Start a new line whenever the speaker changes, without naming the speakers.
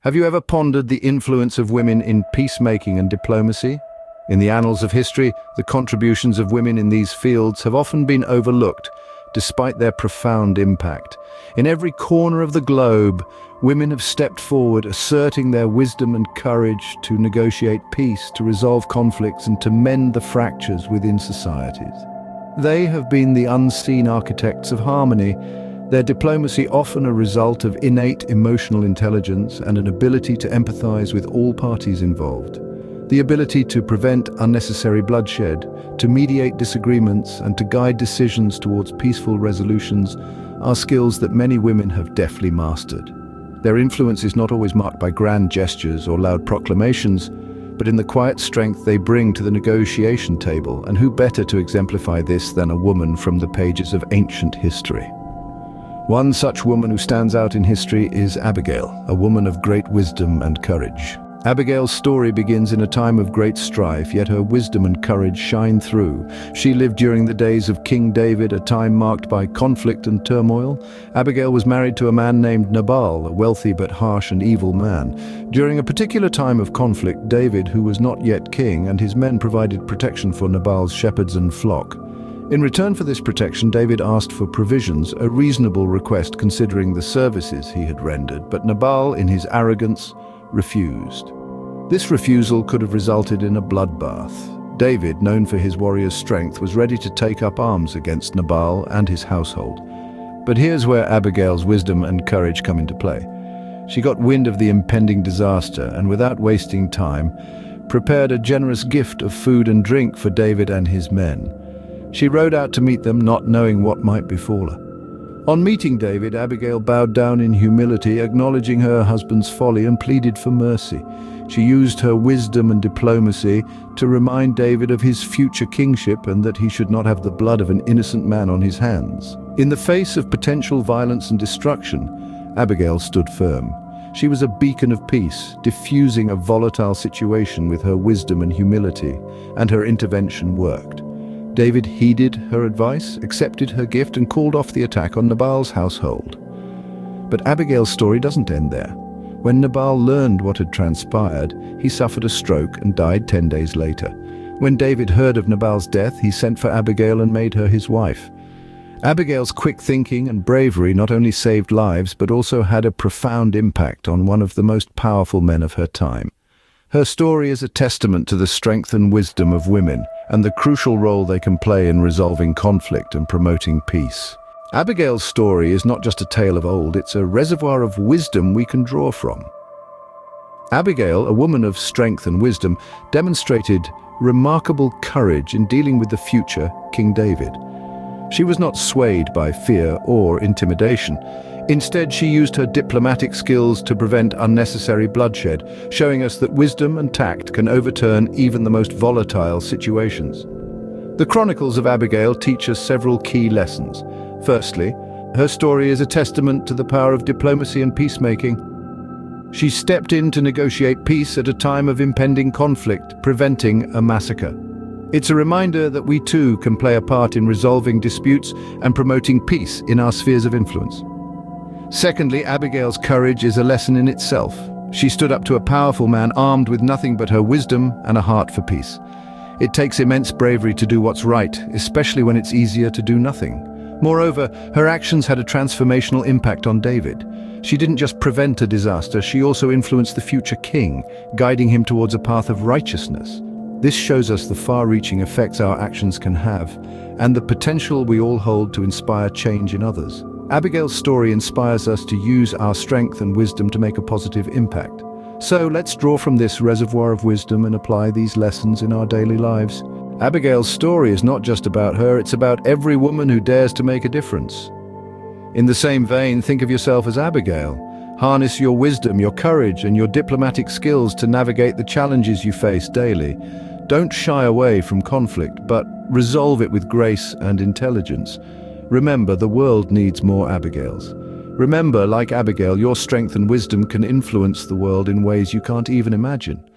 Have you ever pondered the influence of women in peacemaking and diplomacy? In the annals of history, the contributions of women in these fields have often been overlooked, despite their profound impact. In every corner of the globe, women have stepped forward, asserting their wisdom and courage to negotiate peace, to resolve conflicts, and to mend the fractures within societies. They have been the unseen architects of harmony, their diplomacy often a result of innate emotional intelligence and an ability to empathize with all parties involved. The ability to prevent unnecessary bloodshed, to mediate disagreements, and to guide decisions towards peaceful resolutions are skills that many women have deftly mastered. Their influence is not always marked by grand gestures or loud proclamations, but in the quiet strength they bring to the negotiation table, and who better to exemplify this than a woman from the pages of ancient history? One such woman who stands out in history is Abigail, a woman of great wisdom and courage. Abigail's story begins in a time of great strife, yet her wisdom and courage shine through. She lived during the days of King David, a time marked by conflict and turmoil. Abigail was married to a man named Nabal, a wealthy but harsh and evil man. During a particular time of conflict, David, who was not yet king, and his men provided protection for Nabal's shepherds and flock. In return for this protection, David asked for provisions, a reasonable request considering the services he had rendered, but Nabal, in his arrogance, refused. This refusal could have resulted in a bloodbath. David, known for his warrior's strength, was ready to take up arms against Nabal and his household. But here's where Abigail's wisdom and courage come into play. She got wind of the impending disaster and, without wasting time, prepared a generous gift of food and drink for David and his men. She rode out to meet them, not knowing what might befall her. On meeting David, Abigail bowed down in humility, acknowledging her husband's folly, and pleaded for mercy. She used her wisdom and diplomacy to remind David of his future kingship and that he should not have the blood of an innocent man on his hands. In the face of potential violence and destruction, Abigail stood firm. She was a beacon of peace, diffusing a volatile situation with her wisdom and humility, and her intervention worked. David heeded her advice, accepted her gift, and called off the attack on Nabal's household. But Abigail's story doesn't end there. When Nabal learned what had transpired, he suffered a stroke and died 10 days later. When David heard of Nabal's death, he sent for Abigail and made her his wife. Abigail's quick thinking and bravery not only saved lives, but also had a profound impact on one of the most powerful men of her time. Her story is a testament to the strength and wisdom of women, and the crucial role they can play in resolving conflict and promoting peace. Abigail's story is not just a tale of old, it's a reservoir of wisdom we can draw from. Abigail, a woman of strength and wisdom, demonstrated remarkable courage in dealing with the future King David. She was not swayed by fear or intimidation. Instead, she used her diplomatic skills to prevent unnecessary bloodshed, showing us that wisdom and tact can overturn even the most volatile situations. The Chronicles of Abigail teach us several key lessons. Firstly, her story is a testament to the power of diplomacy and peacemaking. She stepped in to negotiate peace at a time of impending conflict, preventing a massacre. It's a reminder that we too can play a part in resolving disputes and promoting peace in our spheres of influence. Secondly, Abigail's courage is a lesson in itself. She stood up to a powerful man armed with nothing but her wisdom and a heart for peace. It takes immense bravery to do what's right, especially when it's easier to do nothing. Moreover, her actions had a transformational impact on David. She didn't just prevent a disaster, she also influenced the future king, guiding him towards a path of righteousness. This shows us the far-reaching effects our actions can have, and the potential we all hold to inspire change in others. Abigail's story inspires us to use our strength and wisdom to make a positive impact. So let's draw from this reservoir of wisdom and apply these lessons in our daily lives. Abigail's story is not just about her, it's about every woman who dares to make a difference. In the same vein, think of yourself as Abigail. Harness your wisdom, your courage, and your diplomatic skills to navigate the challenges you face daily. Don't shy away from conflict, but resolve it with grace and intelligence. Remember, the world needs more Abigails. Remember, like Abigail, your strength and wisdom can influence the world in ways you can't even imagine.